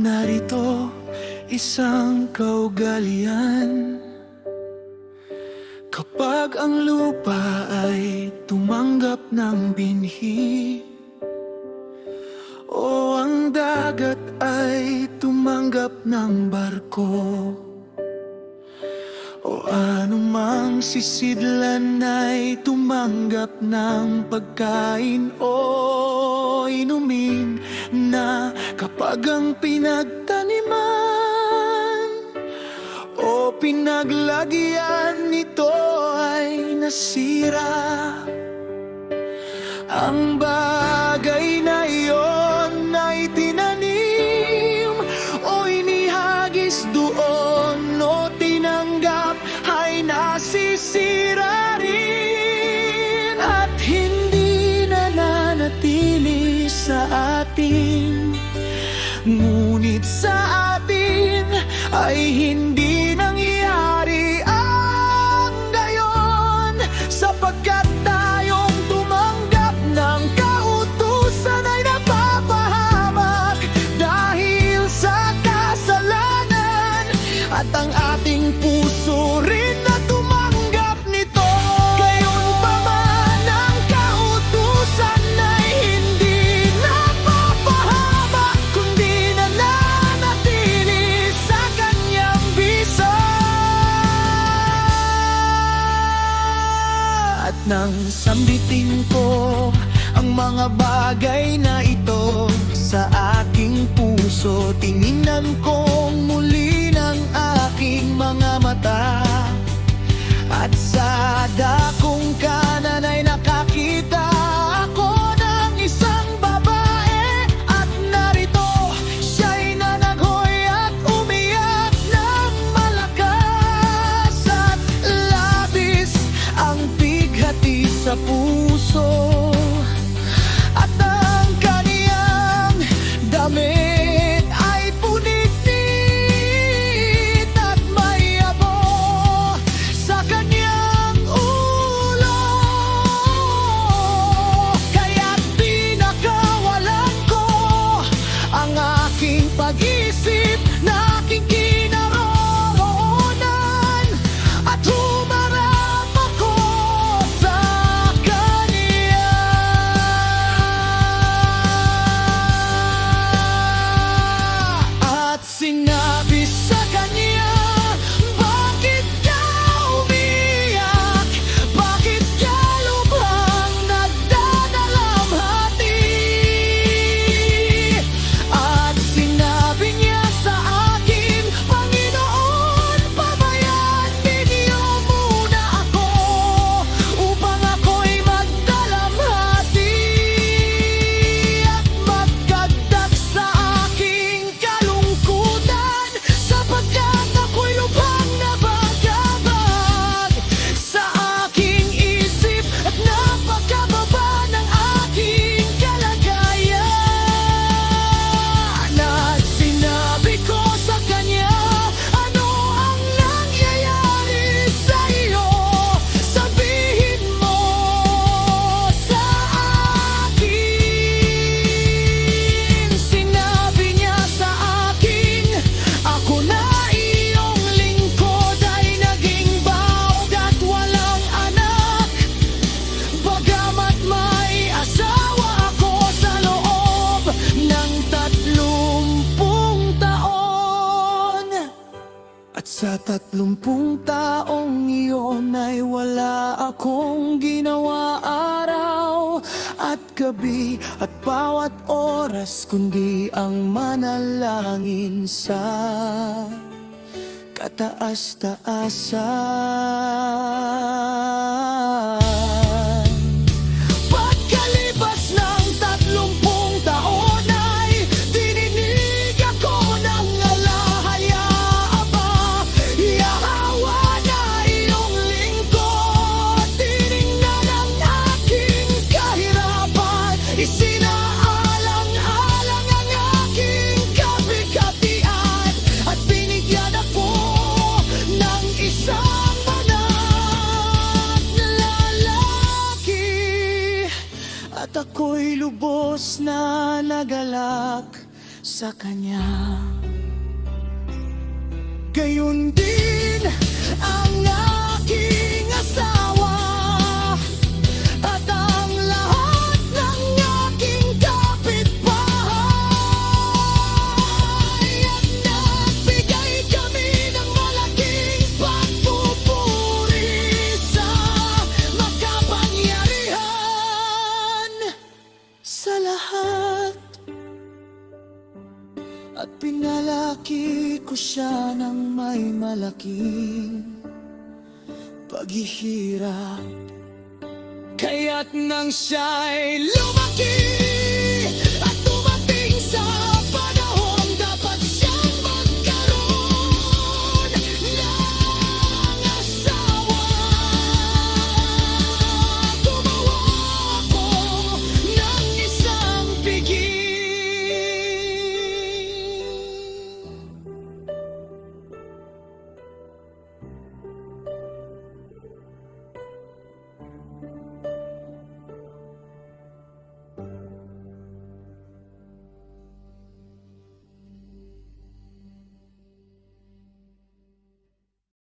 narito isang kaugalian. Kapag ang lupa ay tumanggap ng binhi, o ang dagat ay tumanggap ng barko, o anumang sisidlan ay tumanggap ng pagkain o inumin, na kapag ang pinagtaniman o pinaglagyan nito ay nasira, ang bagay na iyon ay tinanim o inihagis doon o tinanggap ay nasisira rin at hindi nananatili sa atin. Ngunit sa atin ay hindi nangyari ang gayon, sapagkat tayong tumanggap ng kautusan ay napapahamak dahil sa kasalanan, at ang ating puso rin na tumanggap nito. Gayunpaman ang kautusan ay hindi napapahamak, kundi nananatili sa kanyang bisa. At nang sambitin ko ang mga bagay na ito sa aking puso, tiningnan kong muli ng aking mga mata, at sa dakong kanan ay nakakita ako ng isang babae. At narito siya'y nanaghoy at umiyak ng malakas, at labis ang bighati sa puso, at ang kaniyang damit ay punikit at may abo sa kanyang ulo. Kaya't pinakawalan ko ang aking pag-isip na aking kinaroroonan, at humarap ako sa kaniya. At sinabi sa kanya, bakit ka umiyak? Bakit ka lubhang nagdadalamhati? At sinabi niya sa akin, Panginoon, pabayaan ninyo muna ako upang ako'y magdalamhati at magdagdag sa aking kalungkutan, sapagkat ako'y lubhang nabagabag sa aking isip at napakababa ng aking kalagayan. At sinabi ko sa kanya, ano ang nangyayari sa iyo? Sabihin mo sa akin. Sinabi niya sa akin, ako na iyong lingkod ay naging bawd at walang anak, bagamat may asawa ako sa loob ng 30 taon. At sa 30 taong iyon ay wala akong ginawa araw at gabi at bawat oras, kundi ang manalangin sa kataas-taasan. Pagkalipas ng 30 taon ay dininig ako ng alahaya, Aba, Yahawa na iyong lingkod. Tiningnan ang aking kahirapan, isinaalang-alang ang aking kabigatian, at binigyan ako ng isang anak na lalaki. At ako'y lubos na nagalak sa kanya. Gayon din ang aking asawa at ang lahat ng aking kapitbahay. At nagbigay kami ng malaking pagpupuri sa makapangyarihan sa lahat. At pinalaki ko siya ng may malaking paghihirap. Kaya't nang siya'y lumaki,